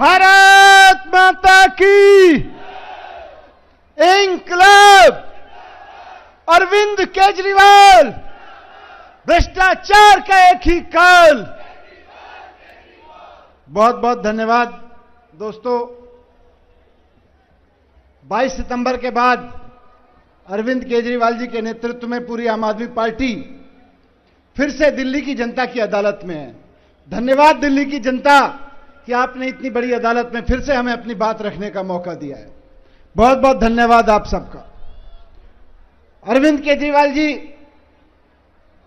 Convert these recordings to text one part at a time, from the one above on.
भारत माता की इंकलाब। अरविंद केजरीवाल भ्रष्टाचार का एक ही काल। बहुत बहुत धन्यवाद दोस्तों। 22 सितंबर के बाद अरविंद केजरीवाल जी के नेतृत्व में पूरी आम आदमी पार्टी फिर से दिल्ली की जनता की अदालत में है। धन्यवाद दिल्ली की जनता कि आपने इतनी बड़ी अदालत में फिर से हमें अपनी बात रखने का मौका दिया है। बहुत बहुत धन्यवाद आप सबका। अरविंद केजरीवाल जी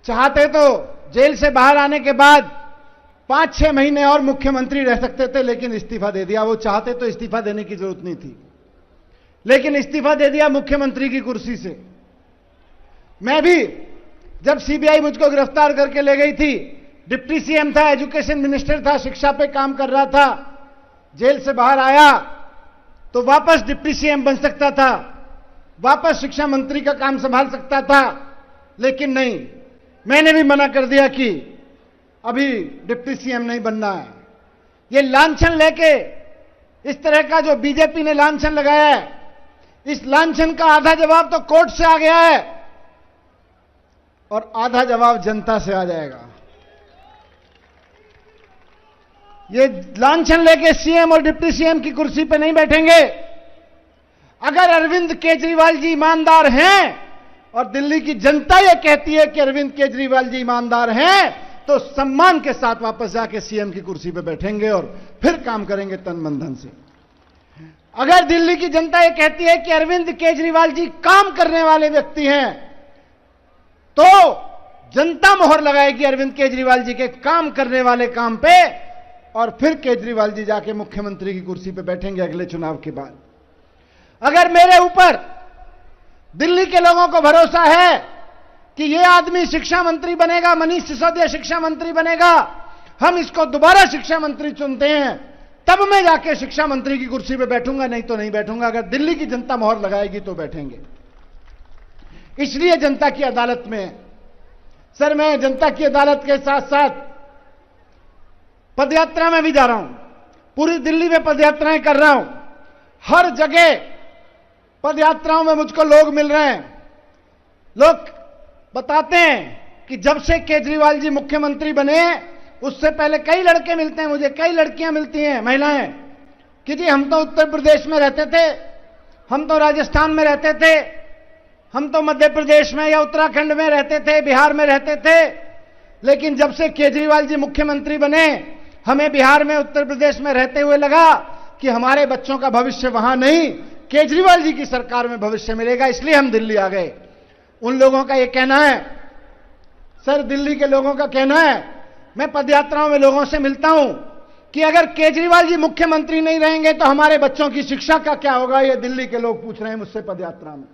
चाहते तो जेल से बाहर आने के बाद 5-6 महीने और मुख्यमंत्री रह सकते थे, लेकिन इस्तीफा दे दिया। वो चाहते तो इस्तीफा देने की जरूरत नहीं थी, लेकिन इस्तीफा दे दिया मुख्यमंत्री की कुर्सी से। मैं भी जब सीबीआई मुझको गिरफ्तार करके ले गई थी, डिप्टी सीएम था, एजुकेशन मिनिस्टर था, शिक्षा पे काम कर रहा था। जेल से बाहर आया तो वापस डिप्टी सीएम बन सकता था, वापस शिक्षा मंत्री का काम संभाल सकता था, लेकिन नहीं, मैंने भी मना कर दिया कि अभी डिप्टी सीएम नहीं बनना है। ये लांछन लेके इस तरह का जो बीजेपी ने लांछन लगाया है, इस लांछन का आधा जवाब तो कोर्ट से आ गया है और आधा जवाब जनता से आ जाएगा। ये लांछन लेके सीएम और डिप्टी सीएम की कुर्सी पे नहीं बैठेंगे। अगर अरविंद केजरीवाल जी ईमानदार हैं और दिल्ली की जनता ये कहती है कि अरविंद केजरीवाल जी ईमानदार हैं, तो सम्मान के साथ वापस जाके सीएम की कुर्सी पे बैठेंगे और फिर काम करेंगे तन मन धन से। अगर दिल्ली की जनता ये कहती है कि अरविंद केजरीवाल जी काम करने वाले व्यक्ति हैं, तो जनता मोहर लगाएगी अरविंद केजरीवाल जी के काम करने वाले काम पे, और फिर केजरीवाल जी जाके मुख्यमंत्री की कुर्सी पे बैठेंगे अगले चुनाव के बाद। अगर मेरे ऊपर दिल्ली के लोगों को भरोसा है कि यह आदमी शिक्षा मंत्री बनेगा, मनीष सिसोदिया शिक्षा मंत्री बनेगा, हम इसको दोबारा शिक्षा मंत्री चुनते हैं, तब मैं जाके शिक्षा मंत्री की कुर्सी पे बैठूंगा, नहीं तो नहीं बैठूंगा। अगर दिल्ली की जनता मोहर लगाएगी तो बैठेंगे। इसलिए जनता की अदालत में सर, मैं जनता की अदालत के साथ साथ पदयात्रा में भी जा रहा हूं, पूरी दिल्ली में पदयात्राएं कर रहा हूं। हर जगह पदयात्राओं में मुझको लोग मिल रहे हैं। लोग बताते हैं कि जब से केजरीवाल जी मुख्यमंत्री बने उससे पहले कई लड़के मिलते हैं मुझे, कई लड़कियां मिलती हैं, महिलाएं, कि जी हम तो उत्तर प्रदेश में रहते थे, हम तो राजस्थान में रहते थे, हम तो मध्य प्रदेश में या उत्तराखंड में रहते थे, बिहार में रहते थे, लेकिन जब से केजरीवाल जी मुख्यमंत्री बने हमें बिहार में, उत्तर प्रदेश में रहते हुए लगा कि हमारे बच्चों का भविष्य वहां नहीं, केजरीवाल जी की सरकार में भविष्य मिलेगा, इसलिए हम दिल्ली आ गए। उन लोगों का यह कहना है, सर दिल्ली के लोगों का कहना है, मैं पदयात्राओं में लोगों से मिलता हूं कि अगर केजरीवाल जी मुख्यमंत्री नहीं रहेंगे तो हमारे बच्चों की शिक्षा का क्या होगा। ये दिल्ली के लोग पूछ रहे हैं मुझसे पदयात्रा में।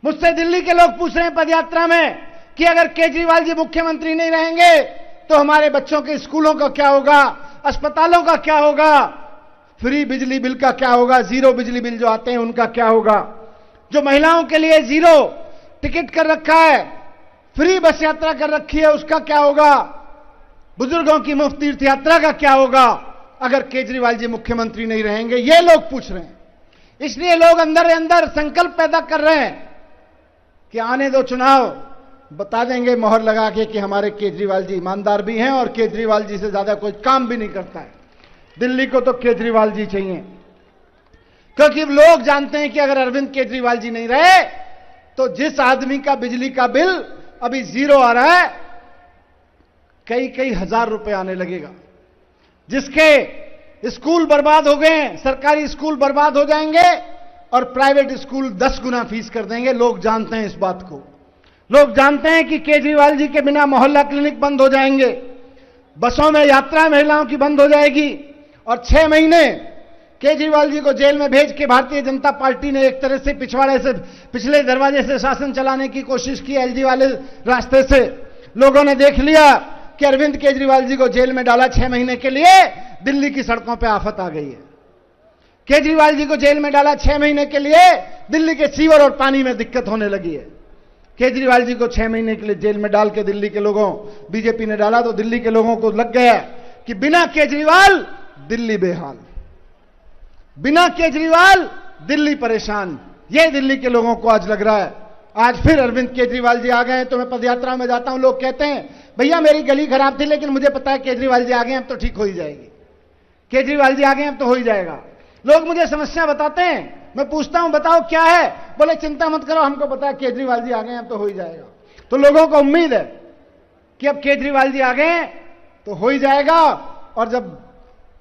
मुझसे दिल्ली के लोग पूछ रहे हैं पदयात्रा में कि अगर केजरीवाल जी मुख्यमंत्री नहीं रहेंगे तो हमारे बच्चों के स्कूलों का क्या होगा, अस्पतालों का क्या होगा, फ्री बिजली बिल का क्या होगा, जीरो बिजली बिल जो आते हैं उनका क्या होगा, जो महिलाओं के लिए जीरो टिकट कर रखा है, फ्री बस यात्रा कर रखी है, उसका क्या होगा, बुजुर्गों की मुफ्त तीर्थ यात्रा का क्या होगा अगर केजरीवाल जी मुख्यमंत्री नहीं रहेंगे। ये लोग पूछ रहे हैं। इसलिए लोग अंदर अंदर संकल्प पैदा कर रहे हैं कि आने दो चुनाव, बता देंगे मोहर लगा के कि हमारे केजरीवाल जी ईमानदार भी हैं और केजरीवाल जी से ज्यादा कोई काम भी नहीं करता है। दिल्ली को तो केजरीवाल जी चाहिए, क्योंकि लोग जानते हैं कि अगर अरविंद केजरीवाल जी नहीं रहे तो जिस आदमी का बिजली का बिल अभी जीरो आ रहा है, कई कई हजार रुपए आने लगेगा, जिसके स्कूल बर्बाद हो गए, सरकारी स्कूल बर्बाद हो जाएंगे और प्राइवेट स्कूल 10 गुना फीस कर देंगे। लोग जानते हैं इस बात को। लोग जानते हैं कि केजरीवाल जी के बिना मोहल्ला क्लिनिक बंद हो जाएंगे, बसों में यात्रा महिलाओं की बंद हो जाएगी, और 6 महीने केजरीवाल जी को जेल में भेज के भारतीय जनता पार्टी ने एक तरह से पिछवाड़े से, पिछले दरवाजे से शासन चलाने की कोशिश की, एलजी वाले रास्ते से। लोगों ने देख लिया कि अरविंद केजरीवाल जी को जेल में डाला 6 महीने के लिए, दिल्ली की सड़कों पर आफत आ गई है। केजरीवाल जी को जेल में डाला 6 महीने के लिए, दिल्ली के सीवर और पानी में दिक्कत होने लगी है। केजरीवाल जी को 6 महीने के लिए जेल में डाल के दिल्ली के लोगों, बीजेपी ने डाला तो दिल्ली के लोगों को लग गया कि बिना केजरीवाल दिल्ली बेहाल। बिना केजरीवाल दिल्ली परेशान, ये दिल्ली के लोगों को आज लग रहा है। आज फिर अरविंद केजरीवाल जी आ गए हैं। तो मैं पदयात्रा में जाता हूं, लोग कहते हैं भैया मेरी गली खराब थी लेकिन मुझे पता है केजरीवाल जी आ गए अब तो ठीक हो ही जाएगी, केजरीवाल जी आ गए अब तो हो ही जाएगा। लोग मुझे समस्या बताते हैं, मैं पूछता हूं बताओ क्या है, बोले चिंता मत करो हमको पता है केजरीवाल जी आ गए अब तो हो ही जाएगा। तो लोगों को उम्मीद है कि अब केजरीवाल जी आ गए तो हो ही जाएगा, और जब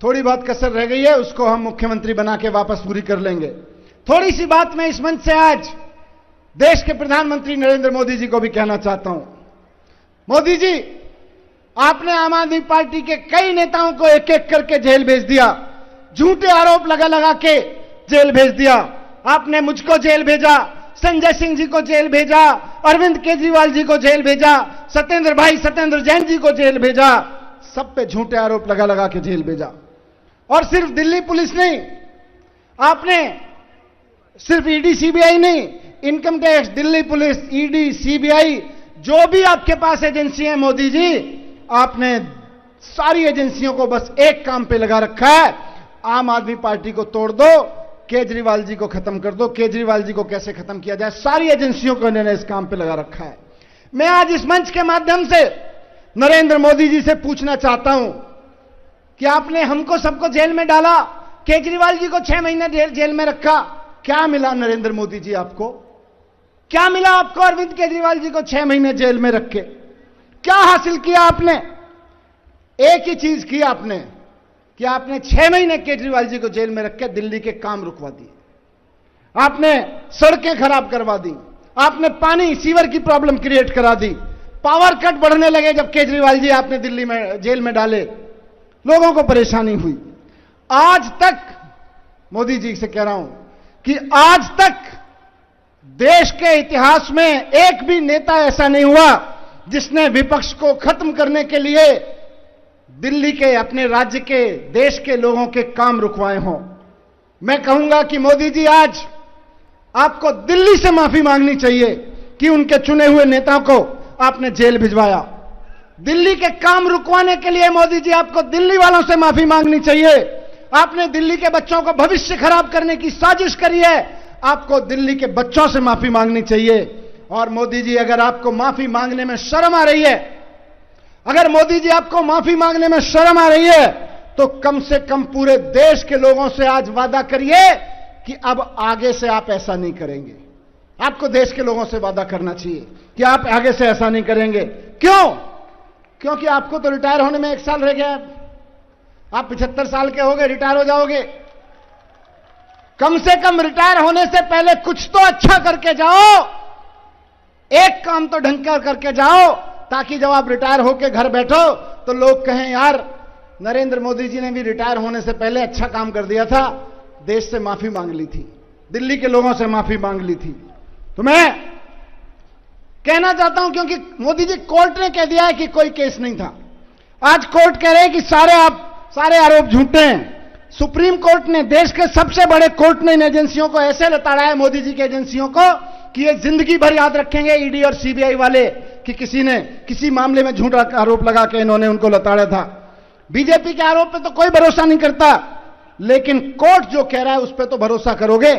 थोड़ी बहुत कसर रह गई है उसको हम मुख्यमंत्री बना के वापस पूरी कर लेंगे। थोड़ी सी बात मैं इस मंच से आज देश के प्रधानमंत्री नरेंद्र मोदी जी को भी कहना चाहता हूं। मोदी जी, आपने आम आदमी पार्टी के कई नेताओं को एक एक करके जेल भेज दिया, झूठे आरोप लगा लगा के जेल भेज दिया। आपने मुझको जेल भेजा, संजय सिंह जी को जेल भेजा, अरविंद केजरीवाल जी को जेल भेजा, सत्येंद्र जैन जी को जेल भेजा, सब पे झूठे आरोप लगा लगा के जेल भेजा। और सिर्फ दिल्ली पुलिस नहीं, आपने सिर्फ ईडी सीबीआई नहीं, income tax, Delhi police, ED CBI, जो भी आपके पास एजेंसी है मोदी जी, आपने सारी एजेंसियों को बस एक काम पे लगा रखा है, आम आदमी पार्टी को तोड़ दो, केजरीवाल जी को खत्म कर दो। केजरीवाल जी को कैसे खत्म किया जाए, सारी एजेंसियों को इन्होंने इस काम पे लगा रखा है। मैं आज इस मंच के माध्यम से नरेंद्र मोदी जी से पूछना चाहता हूं कि आपने हमको सबको जेल में डाला, केजरीवाल जी को 6 महीने जेल में रखा, क्या मिला नरेंद्र मोदी जी आपको? क्या मिला आपको अरविंद केजरीवाल जी को 6 महीने जेल में रख के? क्या हासिल किया आपने? एक ही चीज की आपने कि आपने 6 महीने केजरीवाल जी को जेल में रख के दिल्ली के काम रुकवा दिए, आपने सड़कें खराब करवा दी, आपने पानी सीवर की प्रॉब्लम क्रिएट करा दी, पावर कट बढ़ने लगे जब केजरीवाल जी आपने दिल्ली में जेल में डाले, लोगों को परेशानी हुई। आज तक मोदी जी से कह रहा हूं कि आज तक देश के इतिहास में एक भी नेता ऐसा नहीं हुआ जिसने विपक्ष को खत्म करने के लिए दिल्ली के, अपने राज्य के, देश के लोगों के काम रुकवाए हों। मैं कहूंगा कि मोदी जी आज आपको दिल्ली से माफी मांगनी चाहिए कि उनके चुने हुए नेताओं को आपने जेल भिजवाया। दिल्ली के काम रुकवाने के लिए मोदी जी आपको दिल्ली वालों से माफी मांगनी चाहिए। आपने दिल्ली के बच्चों का भविष्य खराब करने की साजिश करी है, आपको दिल्ली के बच्चों से माफी मांगनी चाहिए। और मोदी जी, अगर आपको माफी मांगने में शर्म आ रही है, अगर मोदी जी आपको माफी मांगने में शर्म आ रही है, तो कम से कम पूरे देश के लोगों से आज वादा करिए कि अब आगे से आप ऐसा नहीं करेंगे। आपको देश के लोगों से वादा करना चाहिए कि आप आगे से ऐसा नहीं करेंगे। क्यों? क्योंकि आपको तो रिटायर होने में 1 साल रह गया, आप 75 साल के हो गए, रिटायर हो जाओगे। कम से कम रिटायर होने से पहले कुछ तो अच्छा करके जाओ, एक काम तो ढंग कर करके जाओ, ताकि जब आप रिटायर होकर घर बैठो तो लोग कहें यार नरेंद्र मोदी जी ने भी रिटायर होने से पहले अच्छा काम कर दिया था, देश से माफी मांग ली थी, दिल्ली के लोगों से माफी मांग ली थी। तो मैं कहना चाहता हूं, क्योंकि मोदी जी, कोर्ट ने कह दिया है कि कोई केस नहीं था। आज कोर्ट कह रहे हैं कि सारे आरोप झूठे हैं। सुप्रीम कोर्ट ने, देश के सबसे बड़े कोर्ट ने इन एजेंसियों को ऐसे लताड़ा है, मोदी जी की एजेंसियों को, कि ये जिंदगी भर याद रखेंगे ईडी और सीबीआई वाले कि किसी ने किसी मामले में झूठा आरोप लगा के इन्होंने उनको लताड़ा था। बीजेपी के आरोप पे तो कोई भरोसा नहीं करता, लेकिन कोर्ट जो कह रहा है उस पर तो भरोसा करोगे।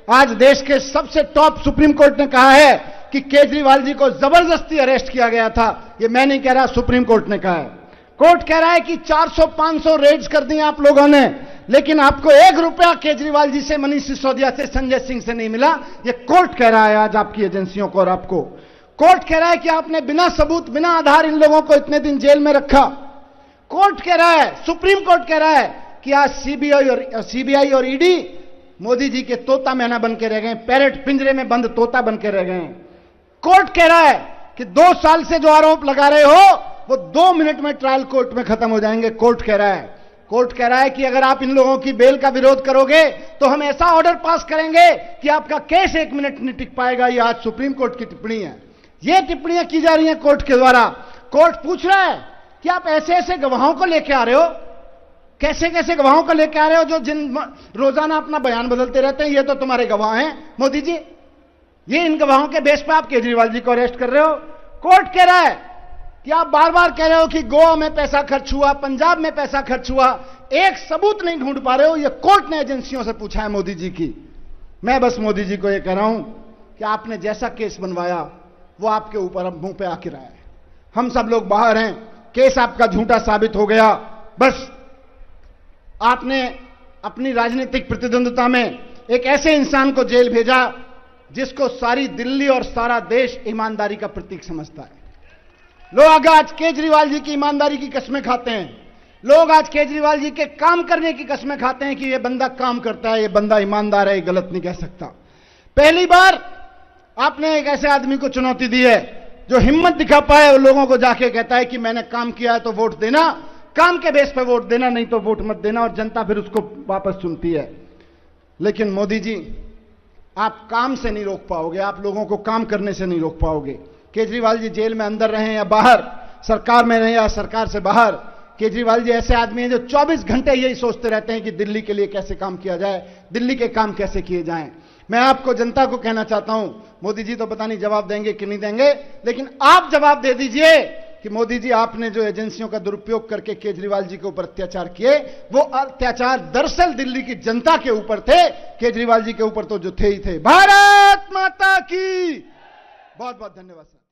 आज देश के सबसे टॉप सुप्रीम कोर्ट ने कहा है कि केजरीवाल जी को जबरदस्ती अरेस्ट किया गया था। ये मैं नहीं कह रहा, सुप्रीम कोर्ट ने कहा है। कोर्ट कह रहा है कि 400-500 रेड्स कर दी आप लोगों ने, लेकिन आपको 1 रुपया केजरीवाल जी से, मनीष सिसोदिया से, संजय सिंह से नहीं मिला। ये कोर्ट कह रहा है आज आपकी एजेंसियों को और आपको। कोर्ट कह रहा है कि आपने बिना सबूत, बिना आधार इन लोगों को इतने दिन जेल में रखा। कोर्ट कह रहा है, सुप्रीम कोर्ट कह रहा है कि आज सीबीआई और ईडी मोदी जी के तोता मैना बन के रह गए, पैरेट, पिंजरे में बंद तोता बन के रह गए। कोर्ट कह रहा है कि 2 साल से जो आरोप लगा रहे हो वो 2 मिनट में ट्रायल कोर्ट में खत्म हो जाएंगे। कोर्ट कह रहा है, कोर्ट कह रहा है कि अगर आप इन लोगों की बेल का विरोध करोगे तो हम ऐसा ऑर्डर पास करेंगे कि आपका केस 1 मिनट नहीं टिक पाएगा। ये आज सुप्रीम कोर्ट की टिप्पणी है। ये टिप्पणियां की जा रही हैं कोर्ट के द्वारा। कोर्ट पूछ रहा है कि आप ऐसे ऐसे गवाहों को लेके आ रहे हो, कैसे कैसे गवाहों को लेके आ रहे हो जो जिन रोजाना अपना बयान बदलते रहते हैं, ये तो तुम्हारे गवाह हैं मोदी जी, ये इन गवाहों के बेस पर आप केजरीवाल जी को अरेस्ट कर रहे हो। कोर्ट कह रहा है कि आप बार बार कह रहे हो कि गोवा में पैसा खर्च हुआ, पंजाब में पैसा खर्च हुआ। एक सबूत नहीं ढूंढ पा रहे हो। यह कोर्ट ने एजेंसियों से पूछा है मोदी जी की। मैं बस मोदी जी को यह कह रहा हूं कि आपने जैसा केस बनवाया वो आपके ऊपर अब मुंह पे आके रहा है। हम सब लोग बाहर हैं, केस आपका झूठा साबित हो गया। बस आपने अपनी राजनीतिक प्रतिद्वंद्विता में एक ऐसे इंसान को जेल भेजा जिसको सारी दिल्ली और सारा देश ईमानदारी का प्रतीक समझता है। लोग आज केजरीवाल जी की ईमानदारी की कसमें खाते हैं। लोग आज केजरीवाल जी के काम करने की कसमें खाते हैं कि यह बंदा काम करता है, यह बंदा ईमानदार है, यह गलत नहीं कह सकता। पहली बार आपने एक ऐसे आदमी को चुनौती दी है जो हिम्मत दिखा पाए और लोगों को जाके कहता है कि मैंने काम किया है तो वोट देना, काम के बेस पे वोट देना, नहीं तो वोट मत देना, और जनता फिर उसको वापस चुनती है। लेकिन मोदी जी, आप काम से नहीं रोक पाओगे, आप लोगों को काम करने से नहीं रोक पाओगे। केजरीवाल जी जेल में अंदर रहें या बाहर, सरकार में रहें या सरकार से बाहर, केजरीवाल जी ऐसे आदमी हैं जो 24 घंटे यही सोचते रहते हैं कि दिल्ली के लिए कैसे काम किया जाए, दिल्ली के काम कैसे किए जाएं। मैं आपको, जनता को कहना चाहता हूं, मोदी जी तो पता नहीं जवाब देंगे कि नहीं देंगे, लेकिन आप जवाब दे दीजिए कि मोदी जी, आपने जो एजेंसियों का दुरुपयोग करके केजरीवाल जी के ऊपर अत्याचार किए, वो अत्याचार दरअसल दिल्ली की जनता के ऊपर थे, केजरीवाल जी के ऊपर तो जो थे ही थे। भारत माता की बहुत बहुत धन्यवाद सर।